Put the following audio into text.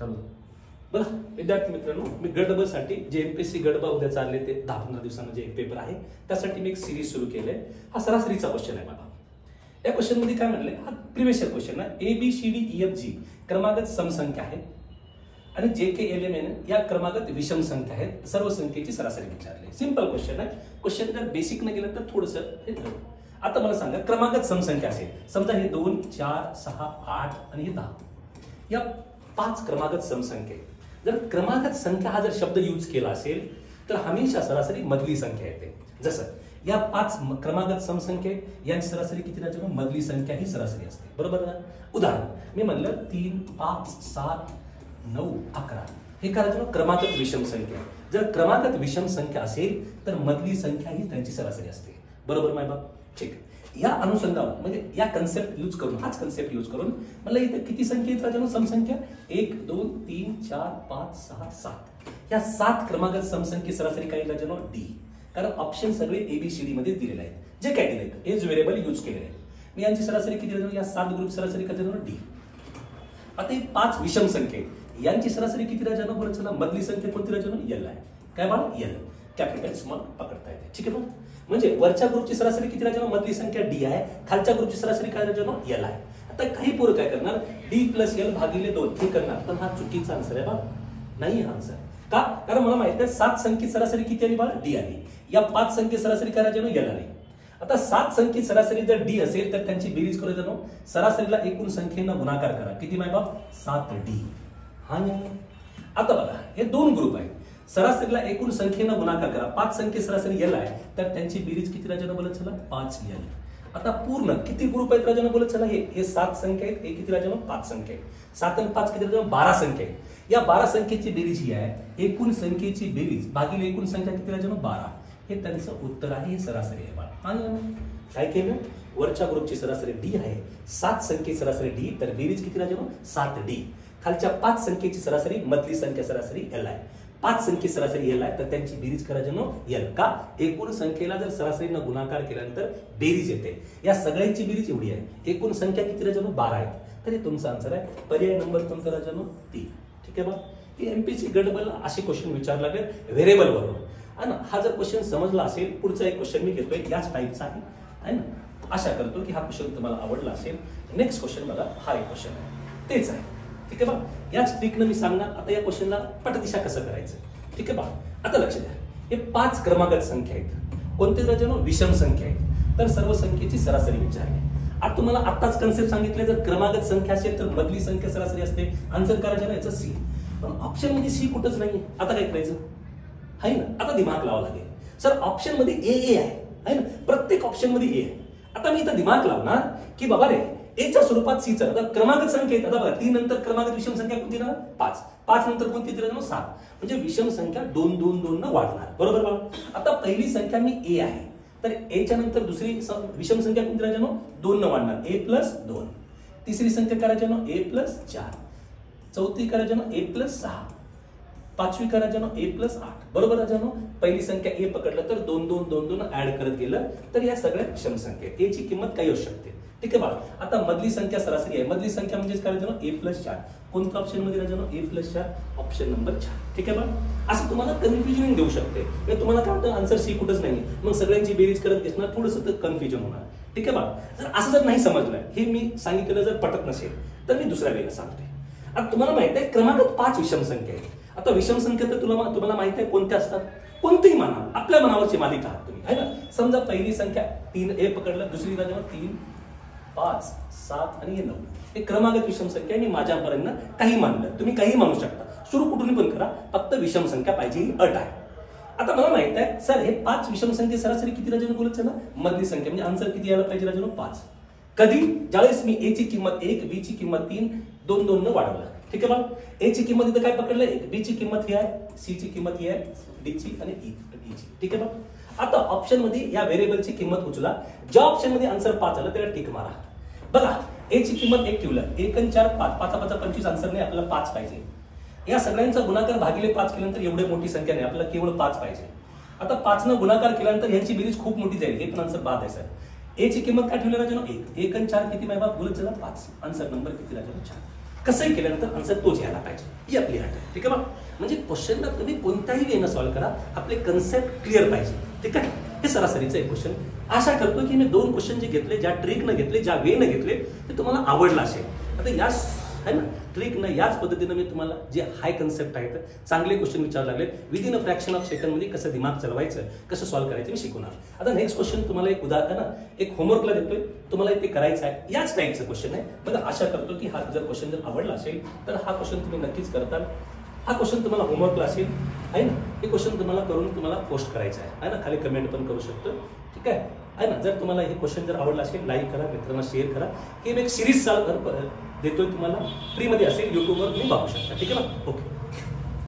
चालू बघा विद्यार्थी मित्रांनो, मी गट ब साठी जे एमपीएससी गट ब उद्या चालले ते 10-15 दिवसांना जे एक पेपर आहे त्यासाठी मी एक सिरीज सुरू केले. हा सरासरीचा क्वेश्चन आहे बाबा. या क्वेश्चन मध्ये काय म्हणले, हा प्रिव्हियस इयर क्वेश्चन आहे. ABCDEFG क्रमागत समसंख्या आहेत आणि JKLMN या क्रमागत विषम संख्या आहेत. सर्व संख्येची सरासरी विचारली. सिंपल क्वेश्चन आहे. क्वेश्चन जर बेसिक न गेलं तर थोडंसं. आता मला सांगा, क्रमागत समसंख्या असेल, समजा हे 2, 4, 6, 8 आणि हे 10 या 5 क्रमागत समसंख्या आहेत. जर क्रमागत संख्या हा जर शब्द यूज केला असेल तर हमेशा सरासरी मधली संख्या येते. जसं या 5 क्रमागत समसंख्या यांची सरासरी किती राहते? मधली संख्या ही सरासरी असते, बरोबर ना? उदाहरण मी म्हणलं 3, 5, 7, 9, 11 हे करायचं क्रमागत विषम संख्या. जर क्रमागत विषम संख्या असेल तर मधली संख्या ही त्यांची सरासरी असते, बरोबर माय बाप? ठीक. या अनुषंगावर म्हणजे या कन्सेप्ट यूज करून, हाच कन्सेप्ट यूज करून मला इथे किती संख्या आहेत राजानो? समसंख्या 1, 2, 3, 4, 5, 6, 7 या 7 क्रमागत समसंख्ये सरासरी काय राजानो? डी. कारण ऑप्शन सगळे ABCD मध्ये दिलेले आहेत. जे काय दिले एज व्हेरिएबल यूज केलेले आहेत. मी यांची सरासरी किती राजानो? या 7 ग्रुप सरासरी काय राजानो? डी. आता हे 5 विषम संख्ये यांची सरासरी किती राजानो? बोला चला, मधली संख्या कोणती राजानो? एल आहे. काय बाळा? एल. कॅपिटल स्मॉल पकडता येते. ठीक आहे बघ. म्हणजे वरच्या ग्रुपची सरासरी किती राजानो? मधली संख्या डी आहे. खालच्या ग्रुपची सरासरी काय राजानो? एल आहे. आता काही पोरं काय करणार? D + L भागिले 2 हे करणार. पण हा चुकीचा आन्सर आहे बा. नाही हा आन्सर. का? कारण मला माहिती आहे 7 संख्येची सरासरी किती आली बाळा? डी आली. या 5 संख्येची सरासरी काय राजानो? एल आली. आता 7 संख्येची सरासरी जर डी असेल तर त्यांची बेरीज करू जाणो. सरासरीला एकूण संख्येनं गुणाकार करा. किती माय बाप? 7D. हा नाही. आता बघा हे 2 ग्रुप आहेत. सरासरीला एकूण संख्येनं गुणाकार करा. 5 संख्ये सरासरी एल आहे तर त्यांची बेरीज किती राजानो? बोलत चला 5L. आता पूर्ण किती ग्रुप आहेत राजानो? बोलत चला हे 7 संख्या आहेत. हे किती राजानो? 5 संख्या आहेत. 7 आणि 5 किती राजानो? 12 संख्या आहेत. या 12 संख्येची बेरीज ही आहे. एकूण संख्येची बेरीज भागिले एकूण संख्या किती राजानो? 12. हे त्यांचं उत्तर आहे. हे सरासरी आहे बाळा. आणि काय केलं? वरच्या ग्रुपची सरासरी डी आहे. 7 संख्येची सरासरी डी तर बेरीज किती राजानो? 7D. खालच्या 5 संख्येची सरासरी मधली संख्या सरासरी एल आहे. 5 संख्ये सरासरी एल आहे तर त्यांची बेरीज करायची नो एल. का? एकूण संख्येला जर सरासरीनं गुणाकार केल्यानंतर बेरीज येते. या सगळ्यांची बेरीज एवढी आहे. एकूण संख्या किती राजानो? 12 आहे. तर हे तुमचा आन्सर आहे. पर्याय नंबर कोणता राजानो? 3. ठीक आहे बा. हे एमपीएससी गटबला असे क्वेश्चन विचारला लागेल व्हेरिएबल वरून. आणि हा जर क्वेश्चन समजला असेल, पुढचा एक क्वेश्चन मी घेतोय याच टाईपचा आहे ना. आशा करतो की हा क्वेश्चन तुम्हाला आवडला असेल. नेक्स्ट क्वेश्चन बघा. हा एक क्वेश्चन आहे, तेच आहे. ठीक आहे बा. याच ट्रिकनं मी सांगणार आता या क्वेश्चनला पटदिशा कसं करायचं. ठीक आहे बा. आता लक्ष द्या, हे 5 क्रमागत संख्या आहेत. कोणते राजानो? विषम संख्या आहेत. तर सर्व संख्येची सरासरी विचारली. आता तुम्हाला आत्ताच कन्सेप्ट सांगितले, जर क्रमागत संख्या असेल तर मधली संख्या सरासरी असते. आन्सर करायचं ना याचं सी. पण ऑप्शन मध्ये सी कुठंच नाहीये. आता काय करायचं आहे ना? आता दिमाग लावावा लागेल. सर ऑप्शन मध्ये ए आहे ना? प्रत्येक ऑप्शन मध्ये ए आहे. आता मी इथं दिमाग लावणार की बाबा रे एच्या स्वरूपात सीचा क्रमागत संख्या आहेत. आता बघा 3 नंतर क्रमागत विषम संख्या कोणती ना? 5. 5 नंतर कोणती दिलं? 7. म्हणजे विषम संख्या 2, 2, 2 न वाढणार, बरोबर बघा. आता पहिली संख्या मी ए आहे तर एच्या नंतर दुसरी विषम संख्या कोणती राजानो? 2 न वाढणार. A+2. तिसरी संख्या करायच्या A+4. चौथी करायच्या A+6. 5वी करायच्या A+8. बरोबर राजानो. पहिली संख्या ए पकडलं तर 2, 2, 2, 2 ऍड करत गेलं तर या सगळ्या विषम संख्या ए ची किंमत काही असू शकते. ठीक आहे बाळा. आता मधली संख्या सरासरी आहे. मधली संख्या म्हणजे काय राजानो? A+4. कोणत्या ऑप्शन मध्ये राजानो? A+4. Option number 4. ठीक आहे बाळा. असं तुम्हाला कन्फ्युजन देऊ शकते. तुम्हाला काय वाटतं आन्सर सी कुठंच नाही, मग सगळ्यांची बेरीज करत घेणार, थोडंसं कन्फ्युजन होणार. ठीक आहे बाळा. जर असं जर नाही समजलं, हे मी सांगितलेलं जर पटत नसेल तर मी दुसऱ्या वेळेला सांगते. आता तुम्हाला माहित आहे क्रमागत 5 विषम संख्या आहे. आता विषम संख्या तर तुम्हाला माहित आहे कोणत्या असतात? कोणतीही माना, आपल्या मनावरची मालिका आहात तुम्ही, आहे ना. समजा पहिली संख्या 3 ए पकडलं, दुसरी राजानो 3, 5, 7 आणि 9 हे क्रमागत विषम संख्या. आणि माझ्यापर्यंत काही मानलं, तुम्ही काही मानू शकता. सुरू कुठून पण करा, फक्त विषम संख्या पाहिजे ही अट आहे. आता मला माहित आहे सर हे 5 विषम संख्ये सरासरी किती राजानो? बोलत चला मधली संख्या म्हणजे आन्सर किती यायला पाहिजे राजानो? 5. कधी? ज्यावेळेस मी ए ची किंमत 1, बी ची किंमत 3, 2, 2 न वाढवलं. ठीक आहे बा. ए ची किंमत इथं काय पकडलं? 1. बी ची किंमत ही आहे, सी ची किंमत ही आहे, डी ची आणि ई ची. ठीक आहे बा. आता ऑप्शन मध्ये या व्हेरिएबलची किंमत उचला. ज्या ऑप्शन मध्ये आन्सर 5 आलं त्याला टिक मारा. बघा ए ची किंमत 1 ठेवलं. 1 आणि 4 5. 5 5 25 आन्सर नाही, आपल्याला 5 पाहिजे. या सगळ्यांचा गुणाकार भागिले 5 केल्यानंतर एवढे मोठी संख्या नाही, आपल्याला केवळ 5 पाहिजे. आता 5 न गुणाकार केल्यानंतर यांची बेरीज खूप मोठी जाईल. हे पण आन्सर बाद आहे सर. ए ची किंमत काय ठेवली राजानो? 1. 1 आणि 4 किती माय बाप? बोलत चला 5. आन्सर नंबर किती राजानो? 4. कसंही केल्यानंतर आन्सर तोच यायला पाहिजे, ही आपली अट आहे. ठीक आहे बा. म्हणजे क्वेश्चनला तुम्ही कोणत्याही वेनं सॉल्व्ह करा, आपले कन्सेप्ट क्लिअर पाहिजे. ठीक आहे. हे सरासरीचं एक क्वेश्चन. आशा करतो की मी 2 क्वेश्चन जे घेतले, ज्या ट्रिकनं घेतले, ज्या वेनं घेतले, ते तुम्हाला आवडलं असेल. आता या है ना ट्रिकनं, याच पद्धतीनं मी तुम्हाला जे हाय कन्सेप्ट आहेत, चांगले क्वेश्चन विचारायला लागले, विदिन अ फ्रॅक्शन ऑफ सेकंडमध्ये कसं दिमाग चालवायचं, कसं सॉल्व्ह करायचं मी शिकवणार. आता नेक्स्ट क्वेश्चन तुम्हाला एक उदाहरण, एक होमवर्कला देतोय, तुम्हाला ते करायचं आहे. याच टाईपचं क्वेश्चन आहे. बघा, आशा करतो की हा जर क्वेश्चन जर आवडला असेल तर हा क्वेश्चन तुम्ही नक्कीच करताल. हा क्वेश्चन तुम्हाला होमवर्कला असेल आहे ना, हे क्वेश्चन तुम्हाला करून तुम्हाला पोस्ट करायचं आहे ना, खाली कमेंट पण करू शकतो. ठीक आहे ना. जर तुम्हाला हे क्वेश्चन जर आवडला असेल, लाईक करा, मित्रांना शेअर करा. हे मी एक सिरीज देतोय तुम्हाला, फ्रीमध्ये असेल, युट्यूबवर तुम्ही बघू शकता. ठीक आहे ना. ओके.